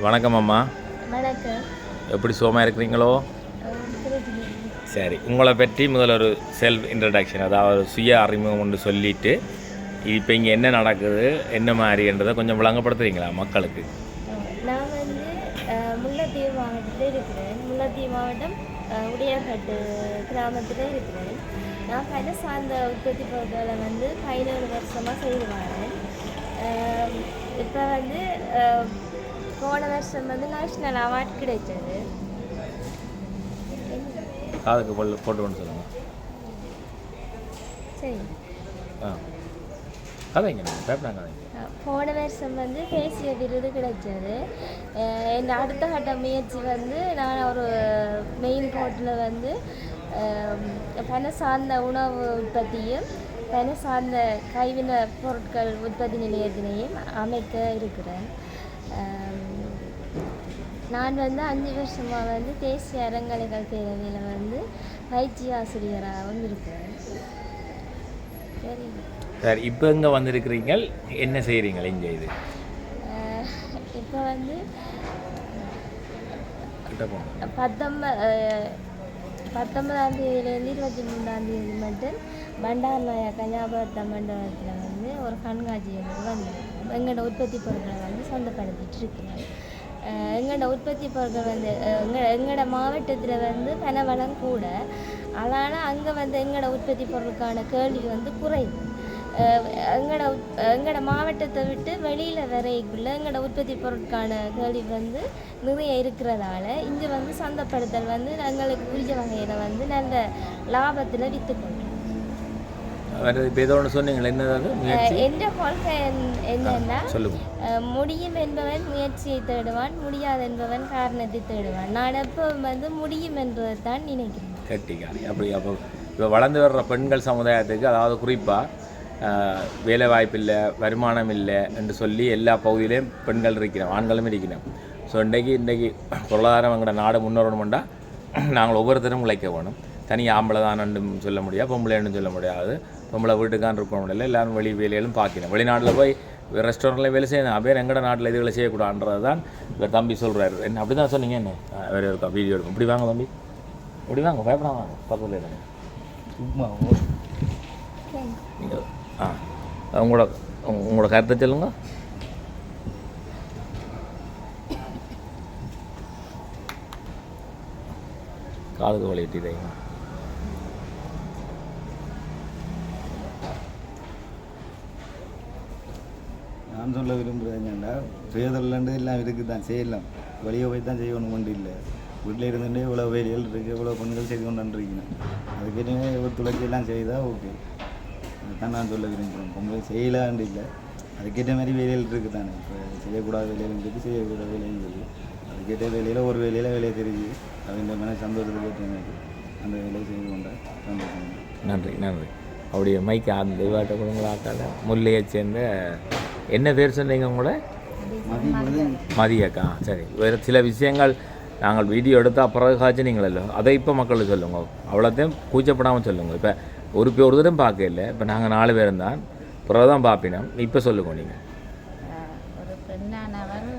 வணக்கம் அம்மா. வணக்கம். எப்படி சுகமாக இருக்கிறீங்களோ? சரி, உங்களை பற்றி முதல்ல ஒரு செல்ஃப் இன்ட்ரடக்ஷன், அதாவது சுய அறிமுகம் ஒன்று சொல்லிவிட்டு இப்போ இங்கே என்ன நடக்குது என்ன மாதிரின்றதை கொஞ்சம் விளங்கப்படுத்துறீங்களா மக்களுக்கு? நான் வந்து முல்லைத்தீவு மாவட்டத்தில் இருக்கிறேன். முல்லைத்தீவு மாவட்டம் உடையார்கட்டு கிராமத்தில் இருக்கிறேன். நான் பல சார்ந்த உற்பத்தி பொருட்களை வந்து 17 வருஷமாக செய்து வரேன். இப்போ வந்து போன வருஷம் வந்து நேஷ்னல் அவார்ட் கிடைச்சது. காதுக்கு போட்டு ஒன்று சொல்லுங்கள். சரி, கதைங்க பேப்பராங்க. போன வருஷம் வந்து தேசிய விருது கிடைச்சது. என் அடுத்த கட்ட முயற்சி வந்து நான் ஒரு மெயின் கோட்டில் வந்து பண சார்ந்த உணவு உற்பத்தியும் பண சார்ந்த கைவினை பொருட்கள் உற்பத்தி நிலையத்தினையும் அமைக்க இருக்கிறேன். நான் வந்து 5 வருஷமாக வந்து தேசிய அறங்கலைகள் பேரவையில் வந்து பயிற்சி ஆசிரியராகவும் இருக்கிறேன். சரி சார், இப்போ இங்கே வந்திருக்கிறீங்க, என்ன செய்கிறீங்க இங்கே? இது இப்போ வந்து 19ஆம் தேதியிலேருந்து 23ஆம் தேதி மட்டும் பண்டாரநாயக்கா ஞாபகத்த மண்டபத்தில் வந்து ஒரு கண்காட்சி வந்து எங்களோட உற்பத்தி பொருட்களை வந்து சொந்தப்படுத்திட்டு இருக்கிறேன். எங்களோட உற்பத்தி பொருட்கள் வந்து எங்களோட மாவட்டத்தில் வந்து பணவளம் கூட, அதனால் அங்கே வந்து எங்களோட உற்பத்தி பொருளுக்கான கேள்வி வந்து குறைவு. எங்களோட மாவட்டத்தை விட்டு வெளியில் வரைக்குள்ள எங்களோட உற்பத்தி பொருட்கான கேள்வி வந்து நிறைய இருக்கிறதால இங்கே வந்து சந்தைப்படுத்தல் வந்து எங்களுக்கு உரிய வகையில் வந்து நல்ல லாபத்தில் விற்றுக்கொள்கிறோம். எந்த கொள்கை என்னன்னா, முடியும் என்பவன் முயற்சியை தேடுவான், முடியாது என்பவன் காரணத்தை தேடுவான். நான் எப்போ வந்து முடியும் என்பதை தான் நினைக்கிறேன். கட்டிக்காரி அப்படி. அப்போ இப்போ வளர்ந்து வர்ற பெண்கள் சமுதாயத்துக்கு, அதாவது குறிப்பாக வேலை வாய்ப்பு இல்லை, வருமானம் இல்லை என்று சொல்லி எல்லா பகுதியிலையும் பெண்கள் இருக்கிறோம், ஆண்களும் இருக்கிறோம். ஸோ இன்றைக்கி பொருளாதாரம் எங்களோட நாடு முன்னேறணுமெண்டா நாங்கள் ஒவ்வொருத்தரும் உழைக்க வேணும். தனி ஆம்பளை தான் சொல்ல முடியாது, பொம்பளைன்னு சொல்ல முடியாது. பொம்பளை வீட்டுக்கான் இருக்க முடியல, எல்லோரும் வெளி வேலையிலும் பார்க்கணும். வெளிநாட்டில் போய் ரெஸ்டாரண்ட்டில் வேலை செய்யணும், பேர் எங்கட நாட்டில் இதுகளை செய்யக்கூடாதுன்றது தான் இவர் தம்பி சொல்கிறாரு. என்ன அப்படி தான் சொன்னீங்க? என்ன வேறு இருக்கா வீடியோ எடுக்கும்? இப்படி வாங்க தம்பி, இப்படி வாங்க, பயப்படாம வாங்க, பக்கத்தில் இருங்க. சும்மா நீங்கள் உங்களோட கருத்தை சொல்லுங்க. காதுக்கு வலிட்டிங்க. நான் சொல்ல விரும்புகிறது என்னென்னா, சுயதொழில் எல்லாம் இருக்குது தான், செய்யலாம். வெளியே போய் தான் செய்யணும் கொண்டு இல்லை. வீட்டில் இருந்துகிட்டே இவ்வளோ வேலைகள் இருக்குது, இவ்வளோ பெண்கள் செய்து கொண்டுருக்கணும். அதுக்கேற்றமே ஒரு துளக்கியெல்லாம் செய்தால் ஓகே. அதுதான் நான் சொல்ல விரும்புகிறேன். பொம்பளை செய்யலான்னு இல்லை, அதுக்கேற்ற மாதிரி வேலைகள் இருக்குது தானே. இப்போ செய்யக்கூடாத வேலைகள் இருக்குது, செய்யக்கூடாத வேலைகள் இருக்குது. அதுக்கேற்ற வேலையில் ஒரு வேலையில் வேலையை தெரிஞ்சு அவங்க மன சந்தோஷத்துக்கு ஏற்ற மாதிரி அந்த வேலையை செய்து கொண்டால் சந்தோஷம். நன்றி நன்றி. அப்படியே மைக்கு அந்த தெய்வாட்ட கொடுங்களாக்கால முல்லையை சேர்ந்த என்ன பேர் சொன்னீங்க உங்களோட? மதியக்கா. சரி, வேறு சில விஷயங்கள் நாங்கள் வீடியோ எடுத்தால் பிறகு காய்ச்சினீங்களோ, அதை இப்போ மக்களுக்கு சொல்லுங்க. அவ்வளோத்தையும் கூச்சப்படாமல் சொல்லுங்கள். இப்போ ஒரு தரம் பார்க்க இல்லை, இப்போ நாங்கள் 4 பேரும் தான் பிறகு தான் பார்ப்பினோம். இப்போ சொல்லுங்க நீங்கள். ஒரு பெண்ணானவன்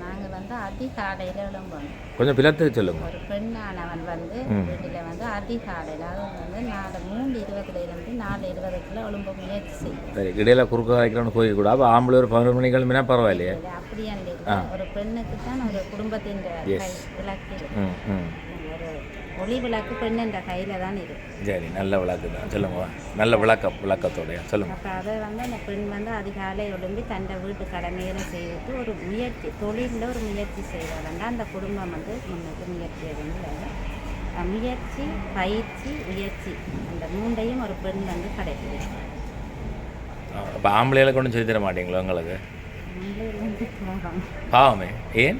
நாங்கள் வந்து அதிகாலையில் எழும்பணும். கொஞ்சம் பிளத்து சொல்லுங்கள். ஒரு பெண்ணானவன் வந்து வீட்டில் வந்து அதிகாலையில், அது வந்து 3:20 4:20 எழும்ப முயற்சி செய்யும். சரி, இடையில குறுக்க வைக்கணும்னு போய்க்கூட. அப்போ ஆம்பளை ஒரு 11 மணிக்கு கிளம்பினா பரவாயில்லையே? அப்படியாண்டு ஒரு பெண்ணுக்கு தான் ஒரு குடும்பத்தின் விளக்கு, ஒரு ஒளி விளக்கு பெண்ணுன்ற கையில் தான் இருக்கு. சரி, நல்ல விளக்கு தான் சொல்லுங்க. நல்ல விளக்கத்தோடைய சொல்லுங்கள். அப்போ அதை வந்து அந்த பெண் வந்து அதிகாலை எழும்பி தன்னை வீட்டு கடமைகளை செய்துட்டு ஒரு முயற்சி, தொழிலில் ஒரு முயற்சி செய்வாங்க. அந்த குடும்பம் வந்து முன்னுக்கு முயற்சி வந்து முயற்சி, பயிற்சி, முயற்சி, அந்த 3ஐயும் ஒரு பெண் வந்து கடைபிடிக்கும். அப்போ ஆம்பளைகளை கொண்டு சொல்லி தர மாட்டீங்களோ உங்களுக்கு? பாவமே, ஏன்?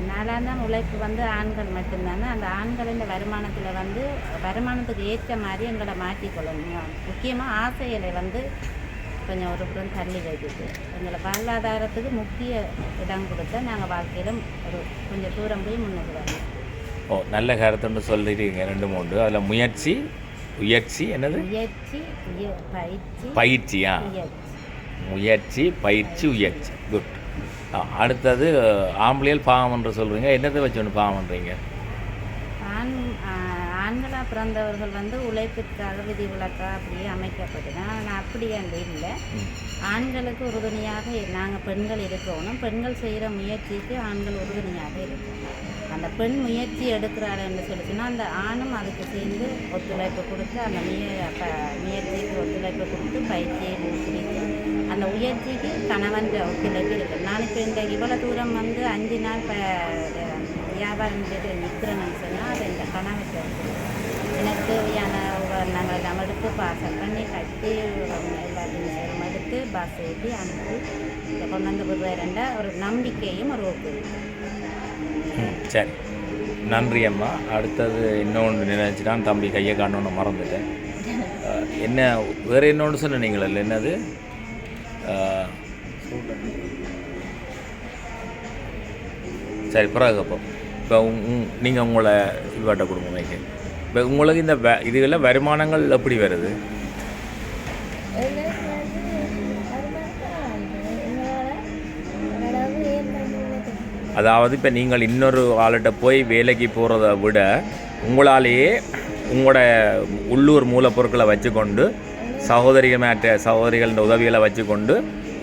4ஆம் உழைப்பு வந்து ஆண்கள் மட்டும்தானே. அந்த ஆண்களின் வருமானத்தில் வந்து வருமானத்துக்கு ஏற்ற மாதிரி எங்களை மாற்றிக்கொள்ளணும். முக்கியமாக ஆசைகளை வந்து கொஞ்சம் ஒரு புறம் தள்ளி வைக்கிது. எங்களை பொருளாதாரத்துக்கு முக்கிய இடம் கொடுத்தா நாங்கள் வாழ்க்கையில் ஒரு கொஞ்சம் தூரம் போய் முன்னுக்கு வரணும். நல்ல கருத்துன்னு சொல்லிடுங்க 2 3. அதில் முயற்சி, என்னது? முயற்சி, பயிற்சி, பயிற்சியா? முயற்சி, பயிற்சி, உயர்ச்சி. குட். அடுத்தது ஆம்பளையல் பாவம் என்று சொல்கிறீங்க, என்னத்தை வச்சு ஒன்று பாவம் பண்ணுறீங்க? ஆண்களாக பிறந்தவர்கள் வந்து உழைப்பிற்காக விதிவிலக்காக அப்படியே அமைக்கப்பட்டது. ஆனால் அப்படி அன்று இல்லை. ஆண்களுக்கு உறுதுணையாக நாங்கள் பெண்கள் இருக்கணும். பெண்கள் செய்கிற முயற்சிக்கு ஆண்கள் உறுதுணையாக இருக்கணும். அந்த பெண் முயற்சி எடுக்கிறாள் என்று சொல்லிச்சுன்னா அந்த ஆணும் அதுக்கு சேர்ந்து ஒத்துழைப்பு கொடுத்து அந்த முயற்சிக்கு ஒத்துழைப்பு கொடுத்து பயிற்சியை ஊக்குவித்து அந்த முயற்சிக்கு கணவன் ஒத்துழைப்பு இருக்குது. நான் இப்போ இந்த இவ்வளோ தூரம் வந்து 5 நாள் வியாபாரம் நிற்கிறேன்னு சொன்னால் அது இந்த கணவன் எனக்கு தேவையான உபகரணங்கள் எல்லாம் எடுத்து பாசல் பண்ணி கட்டி எல்லாத்தையும் எடுத்து பஸ் ஏற்றி அனுப்பி இதை கொண்டு வந்து விடுறேன்ட ஒரு நம்பிக்கையும் ஒரு ஊக்குவிப்பு. சரி, நன்றி அம்மா. அடுத்தது இன்னொன்று நினைச்சுட்டான், தம்பி கையை காணொன்று மறந்துட்டேன். என்ன வேறு இன்னொன்று சொன்னீங்களா? என்னது சரி பிறகு அப்போ இப்போ நீங்கள் உங்களை இதுவாட்ட கொடுங்க வைக்க. இப்போ உங்களுக்கு இந்த இதுகளில் வருமானங்கள் எப்படி வருது? அதாவது இப்போ நீங்கள் இன்னொரு ஆள்கிட்ட போய் வேலைக்கு போகிறத விட உங்களாலேயே உங்களோட உள்ளூர் மூலப்பொருட்களை வச்சுக்கொண்டு சகோதரிகளின் உதவிகளை வச்சுக்கொண்டு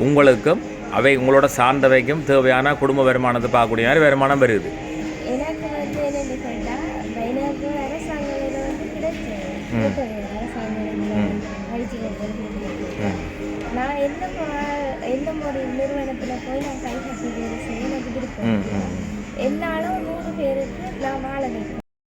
உங்களுக்கும் அவை உங்களோட சார்ந்தவைக்கும் தேவையான குடும்ப வருமானத்தை பார்க்கக்கூடிய மாதிரி வருமானம் வருது. எனக்கு வந்து என்னென்னு கேட்டால் எனக்கு அரசாங்கம் வந்து கிடைச்சது படிச்சு நான் எந்த ஒரு நிறுவனத்தில் போய் நான் கைப்பற்றி வேலை செய்ய எனக்கு விருப்பம். என்னாலும் 100 பேருக்கு நான் வாழ வைப்பேன்.